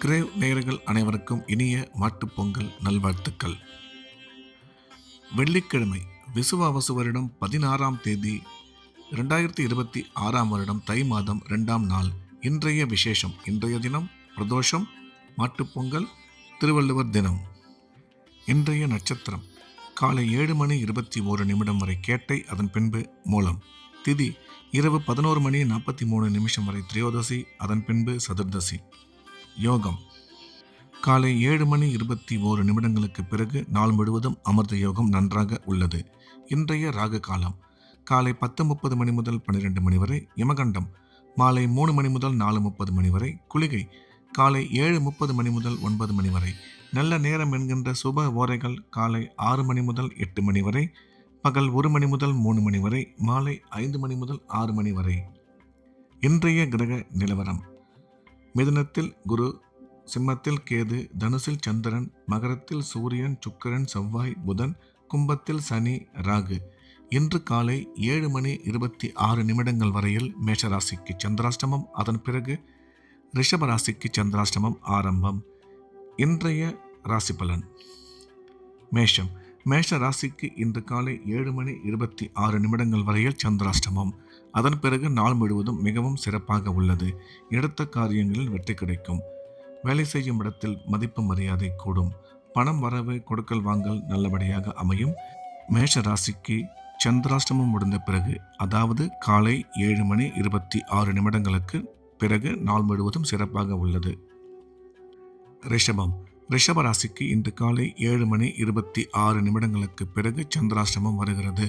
Grave நேயர்கள் அனைவருக்கும் இனிய மாட்டுப்பொங்கல் நல்வாழ்த்துக்கள். வெள்ளிக்கிழமை விசுவாவசு வருடம் 16ஆம் தேதி 2026ஆம் வருடம் தை மாதம் 2ஆம் நாள். இன்றைய விசேஷம். இன்றைய தினம் பிரதோஷம், மாட்டுப்பொங்கல், திருவள்ளுவர் தினம். இன்றைய நட்சத்திரம் காலை 7:21 வரை கேட்டை, அதன் பின்பு மூலம். திதி இரவு 11:43 வரை திரையோதசி, அதன் பின்பு சதுர்தசி. யோகம் காலை 7:21 பிறகு நாள் முழுவதும் அமிர்த யோகம் நன்றாக உள்ளது. இன்றைய ராகு காலம் காலை 10:30 முதல் 12 வரை. யமகண்டம் மாலை 3 முதல் 4:30 வரை. குளிகை காலை 7:30 முதல் 9 வரை. நல்ல நேரம் என்கின்ற சுப ஓரைகள் காலை 6 முதல் 8 வரை, பகல் 1 முதல் 3 வரை, மாலை 5 முதல் 6 வரை. இன்றைய கிரக நிலவரம்: மிதுனத்தில் குரு, சிம்மத்தில் கேது, தனுசில் சந்திரன், மகரத்தில் சூரியன், சுக்கிரன், செவ்வாய், புதன், கும்பத்தில் சனி, ராகு. இன்று காலை 7:26 வரையில் மேஷராசிக்கு சந்திராஷ்டமம், அதன் பிறகு ரிஷபராசிக்கு சந்திராஷ்டமம் ஆரம்பம். இன்றைய ராசி பலன். மேஷம். மேஷ ராசிக்கு இன்று காலை 7:26 வரையில் சந்திராஷ்டமம். அதன் பிறகு நாள் முழுவதும் மிகவும் சிறப்பாக உள்ளது. எடுத்த காரியங்களில் வெற்றி கிடைக்கும். வேலை செய்யும் இடத்தில் மதிப்பு மரியாதை கூடும். பணம் வரவு, கொடுக்கல் வாங்கல் நல்லபடியாக அமையும். மேஷ ராசிக்கு சந்திராஷ்டமம் முடிந்த பிறகு, அதாவது காலை 7:26 பிறகு நாள் முழுவதும் சிறப்பாக உள்ளது. ரிஷபம். ரிஷப ராசிக்கு இன்று காலை 7:26 பிறகு சந்திராஷ்டமம் வருகிறது.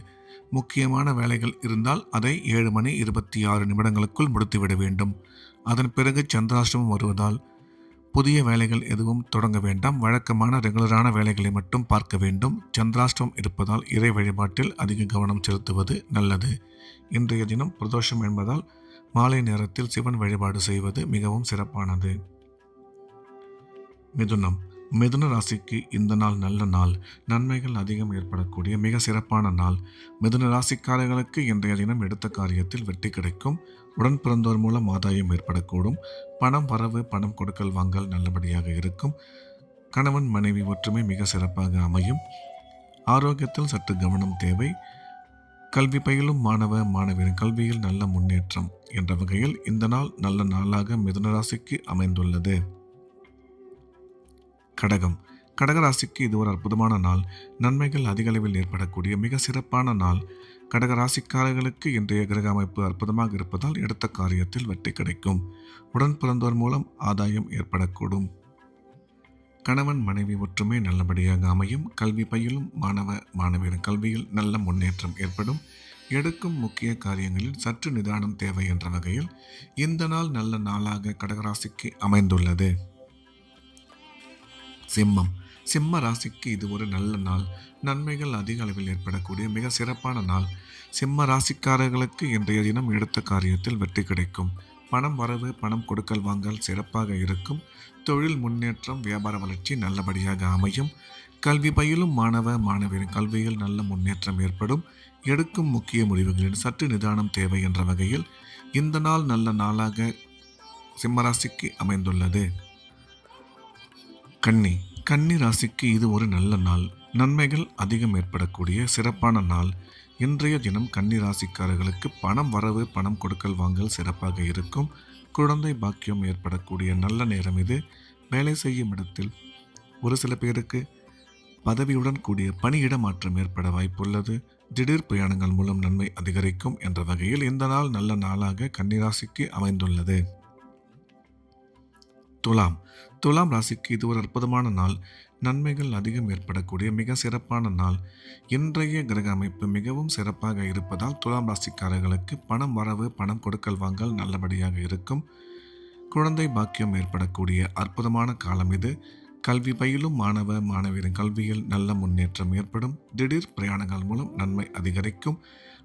முக்கியமான வேலைகள் இருந்தால் அதை 7:26 முடித்துவிட வேண்டும். அதன் பிறகு சந்திராஷ்டமம் வருவதால் புதிய வேலைகள் எதுவும் தொடங்க வேண்டாம். வழக்கமான ரெகுலரான வேலைகளை மட்டும் பார்க்க வேண்டும். சந்திராஷ்டமம் இருப்பதால் இறை வழிபாட்டில் அதிக கவனம் செலுத்துவது நல்லது. இன்றைய தினம் பிரதோஷம் என்பதால் மாலை நேரத்தில் சிவன் வழிபாடு செய்வது மிகவும் சிறப்பானது. மிதுனம். மிதுன ராசிக்கு இந்த நாள் நல்ல நாள். நன்மைகள் அதிகம் ஏற்படக்கூடிய மிக சிறப்பான நாள். மிதுன ராசிக்காரர்களுக்கு இன்றைய தினம் எடுத்த காரியத்தில் வெற்றி கிடைக்கும். உடன் பிறந்தோர் மூலம் ஆதாயம் ஏற்படக்கூடும். பணம் வரவு, பணம் கொடுக்கல் வாங்கல் நல்லபடியாக இருக்கும். கணவன் மனைவி ஒற்றுமை மிக சிறப்பாக அமையும். ஆரோக்கியத்தில் சற்று கவனம் தேவை. கல்வி பயிலும் மாணவ மாணவியரின் கல்வியில் நல்ல முன்னேற்றம் என்ற வகையில் இந்த நாள் நல்ல நாளாக மிதுன ராசிக்கு அமைந்துள்ளது. கடகம். கடகராசிக்கு இது ஒரு அற்புதமான நாள். நன்மைகள் அதிக அளவில் ஏற்படக்கூடிய மிக சிறப்பான நாள். கடகராசிக்காரர்களுக்கு இன்றைய கிரக அமைப்பு அற்புதமாக இருப்பதால் எடுத்த காரியத்தில் வெற்றி கிடைக்கும். உடன் பிறந்தோர் மூலம் ஆதாயம் ஏற்படக்கூடும். கணவன் மனைவி ஒற்றுமை நல்லபடியாக அமையும். கல்வி பயிலும் மாணவ மாணவியரின் கல்வியில் நல்ல முன்னேற்றம் ஏற்படும். எடுக்கும் முக்கிய காரியங்களில் சற்று நிதானம் தேவை என்ற வகையில் இந்த நாள் நல்ல நாளாக கடகராசிக்கு அமைந்துள்ளது. சிம்மம். சிம்ம ராசிக்கு இது ஒரு நல்ல நாள். நன்மைகள் அதிக அளவில் ஏற்படக்கூடிய மிக சிறப்பான நாள். சிம்ம ராசிக்காரர்களுக்கு இன்றைய தினம் எடுத்த காரியத்தில் வெற்றி கிடைக்கும். பணம் வரவு, பணம் கொடுக்கல் வாங்கல் சிறப்பாக இருக்கும். தொழில் முன்னேற்றம், வியாபார வளர்ச்சி நல்லபடியாக அமையும். கல்வி பயிலும் மாணவ மாணவியரின் கல்வியில் நல்ல முன்னேற்றம் ஏற்படும். எடுக்கும் முக்கிய முடிவுகளில் சற்று நிதானம் தேவை என்ற வகையில் இந்த நாள் நல்ல நாளாக சிம்மராசிக்கு அமைந்துள்ளது. கன்னி. கன்னி ராசிக்கு இது ஒரு நல்ல நாள். நன்மைகள் அதிகம் ஏற்படக்கூடிய சிறப்பான நாள். இன்றைய தினம் கன்னி ராசிக்காரர்களுக்கு பணம் வரவு, பணம் கொடுக்கல் வாங்கல் சிறப்பாக இருக்கும். குழந்தை பாக்கியம் ஏற்படக்கூடிய நல்ல நேரம் இது. வேலை செய்யும் இடத்தில் ஒரு சில பேருக்கு பதவியுடன் கூடிய பணியிட மாற்றம் ஏற்பட வாய்ப்புள்ளது. திடீர் பிரயாணங்கள் மூலம் நன்மை அதிகரிக்கும் என்ற வகையில் இந்த நாள் நல்ல நாளாக கன்னிராசிக்கு அமைந்துள்ளது. துலாம். துலாம் ராசிக்கு இது ஒரு அற்புதமான நாள். நன்மைகள் அதிகம் ஏற்படக்கூடிய மிக சிறப்பான நாள். இன்றைய கிரக அமைப்பு மிகவும் சிறப்பாக இருப்பதால் துலாம் ராசிக்காரர்களுக்கு பணம் வரவு, பணம் கொடுக்கல் வாங்கல் நல்லபடியாக இருக்கும். குழந்தை பாக்கியம் ஏற்படக்கூடிய அற்புதமான காலம் இது. கல்வி பயிலும் மாணவ மாணவியரின் கல்வியில் நல்ல முன்னேற்றம் ஏற்படும். திடீர் பிரயாணங்கள் மூலம் நன்மை அதிகரிக்கும்.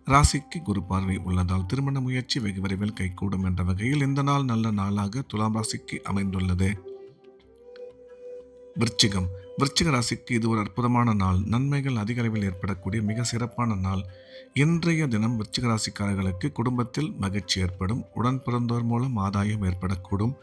ராசிக்கு குரு பார்வை உள்ளதால் திருமண முயற்சி வெகு விரைவில் கைகூடும் என்ற வகையில் இந்த நாள் நல்ல நாளாக துலாம் ராசிக்கு அமைந்துள்ளது. விருச்சிகம். விருச்சிக ராசிக்கு இது ஒரு அற்புதமான நாள். நன்மைகள் அதிக அளவில் ஏற்படக்கூடிய மிக சிறப்பான நாள். இன்றைய தினம் விருச்சிக ராசிக்காரர்களுக்கு குடும்பத்தில் மகிழ்ச்சி ஏற்படும். உடன் பிறந்தோர் மூலம் ஆதாயம் ஏற்படக்கூடும்.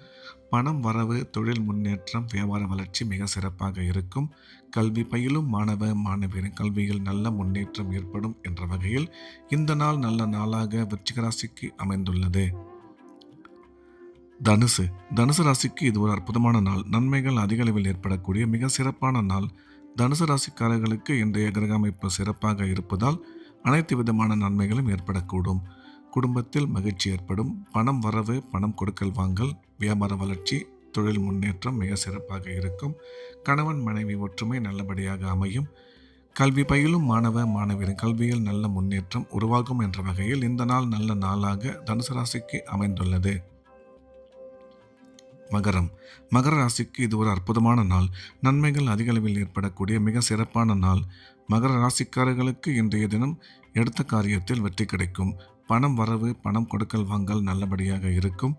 பணம் வரவு, தொழில் முன்னேற்றம், வியாபார வளர்ச்சி மிக சிறப்பாக இருக்கும். கல்வி பயிலும் மாணவ மாணவியரின் கல்வியில் நல்ல முன்னேற்றம் ஏற்படும் என்ற வகையில் இந்த நாள் நல்ல நாளாக விருச்சிக ராசிக்கு அமைந்துள்ளது. தனுசு ராசிக்கு இது ஒரு அற்புதமான நாள். நன்மைகள் அதிக அளவில் ஏற்படக்கூடிய மிக சிறப்பான நாள். தனுசு ராசிக்காரர்களுக்கு இன்றைய கிரக அமைப்பு சிறப்பாக இருப்பதால் அனைத்து விதமான நன்மைகளும் ஏற்படக்கூடும். குடும்பத்தில் மகிழ்ச்சி ஏற்படும். பணம் வரவு, பணம் கொடுக்கல் வாங்கல், வியாபார வளர்ச்சி, தொழில் முன்னேற்றம் மிக சிறப்பாக இருக்கும். கணவன் மனைவி ஒற்றுமை நல்லபடியாக அமையும். கல்வி பயிலும் மாணவ மாணவியரின் கல்வியில் நல்ல முன்னேற்றம் உருவாகும் என்ற வகையில் இந்த நாள் நல்ல நாளாக தனுசு ராசிக்கு அமைந்துள்ளது. மகர ராசிக்கு இது ஒரு அற்புதமான நாள். நன்மைகள் அதிக அளவில் ஏற்படக்கூடிய மிக சிறப்பான நாள். மகர ராசிக்காரர்களுக்கு இன்றைய தினம் எடுத்த காரியத்தில் வெற்றி கிடைக்கும். பணம் வரவு, பணம் கொடுக்கல் வாங்கல் நல்லபடியாக இருக்கும்.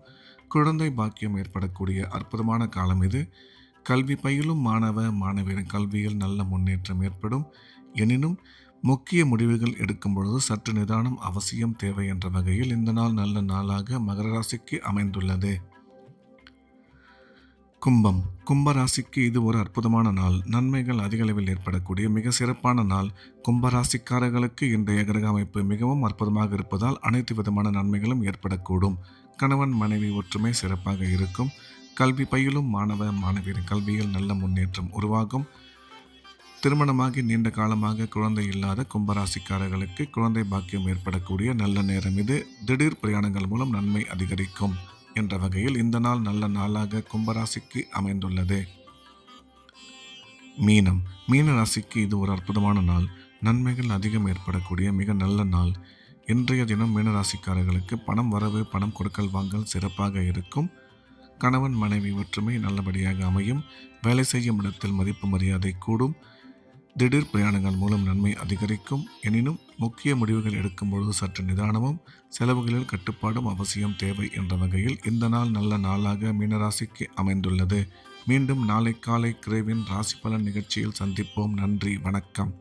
குழந்தை பாக்கியம் ஏற்படக்கூடிய அற்புதமான காலம் இது. கல்வி பயிலும் மாணவ மாணவியரின் கல்வியில் நல்ல முன்னேற்றம் ஏற்படும். எனினும் முக்கிய முடிவுகள் எடுக்கும் பொழுது சற்று நிதானம் அவசியம் தேவை என்ற வகையில் இந்த நாள் நல்ல நாளாக மகர ராசிக்கு அமைந்துள்ளது. கும்பராசிக்கு இது ஒரு அற்புதமான நாள். நன்மைகள் அதிக அளவில் ஏற்படக்கூடிய மிக சிறப்பான நாள். கும்பராசிக்காரர்களுக்கு இன்றைய கிரக அமைப்பு மிகவும் அற்புதமாக இருப்பதால் அனைத்து விதமான நன்மைகளும் ஏற்படக்கூடும். கணவன் மனைவி ஒற்றுமை சிறப்பாக இருக்கும். கல்வி பயிலும் மாணவ மாணவியரின் கல்வியில் நல்ல முன்னேற்றம் உருவாகும். திருமணமாகி நீண்ட காலமாக குழந்தை இல்லாத கும்பராசிக்காரர்களுக்கு குழந்தை பாக்கியம் ஏற்படக்கூடிய நல்ல நேரம் இது. திடீர் பிரயாணங்கள் மூலம் நன்மை அதிகரிக்கும் என்ற வகையில் இந்த நாள் நல்ல நாளாக கும்பராசிக்கு அமைந்துள்ளது. மீன ராசிக்கு இது ஒரு அற்புதமான நாள். நன்மைகள் அதிகம் ஏற்படக்கூடிய மிக நல்ல நாள். இன்றைய தினம் மீனராசிக்காரர்களுக்கு பணம் வரவு, பணம் கொடுக்கல் வாங்கல் சிறப்பாக இருக்கும். கணவன் மனைவி ஒற்றுமை நல்லபடியாக அமையும். வேலை செய்யும் இடத்தில் மதிப்பு மரியாதை கூடும். திடீர் பிரயாணங்கள் மூலம் நன்மை அதிகரிக்கும். எனினும் முக்கிய முடிவுகள் எடுக்கும் பொழுது சற்று நிதானமும் செலவுகளில் கட்டுப்பாடும் அவசியம் தேவை என்ற வகையில் இந்த நாள் நல்ல நாளாக மீனராசிக்கு அமைந்துள்ளது. மீண்டும் நாளை காலை கிரேவின் ராசி பலன் நிகழ்ச்சியில் சந்திப்போம். நன்றி, வணக்கம்.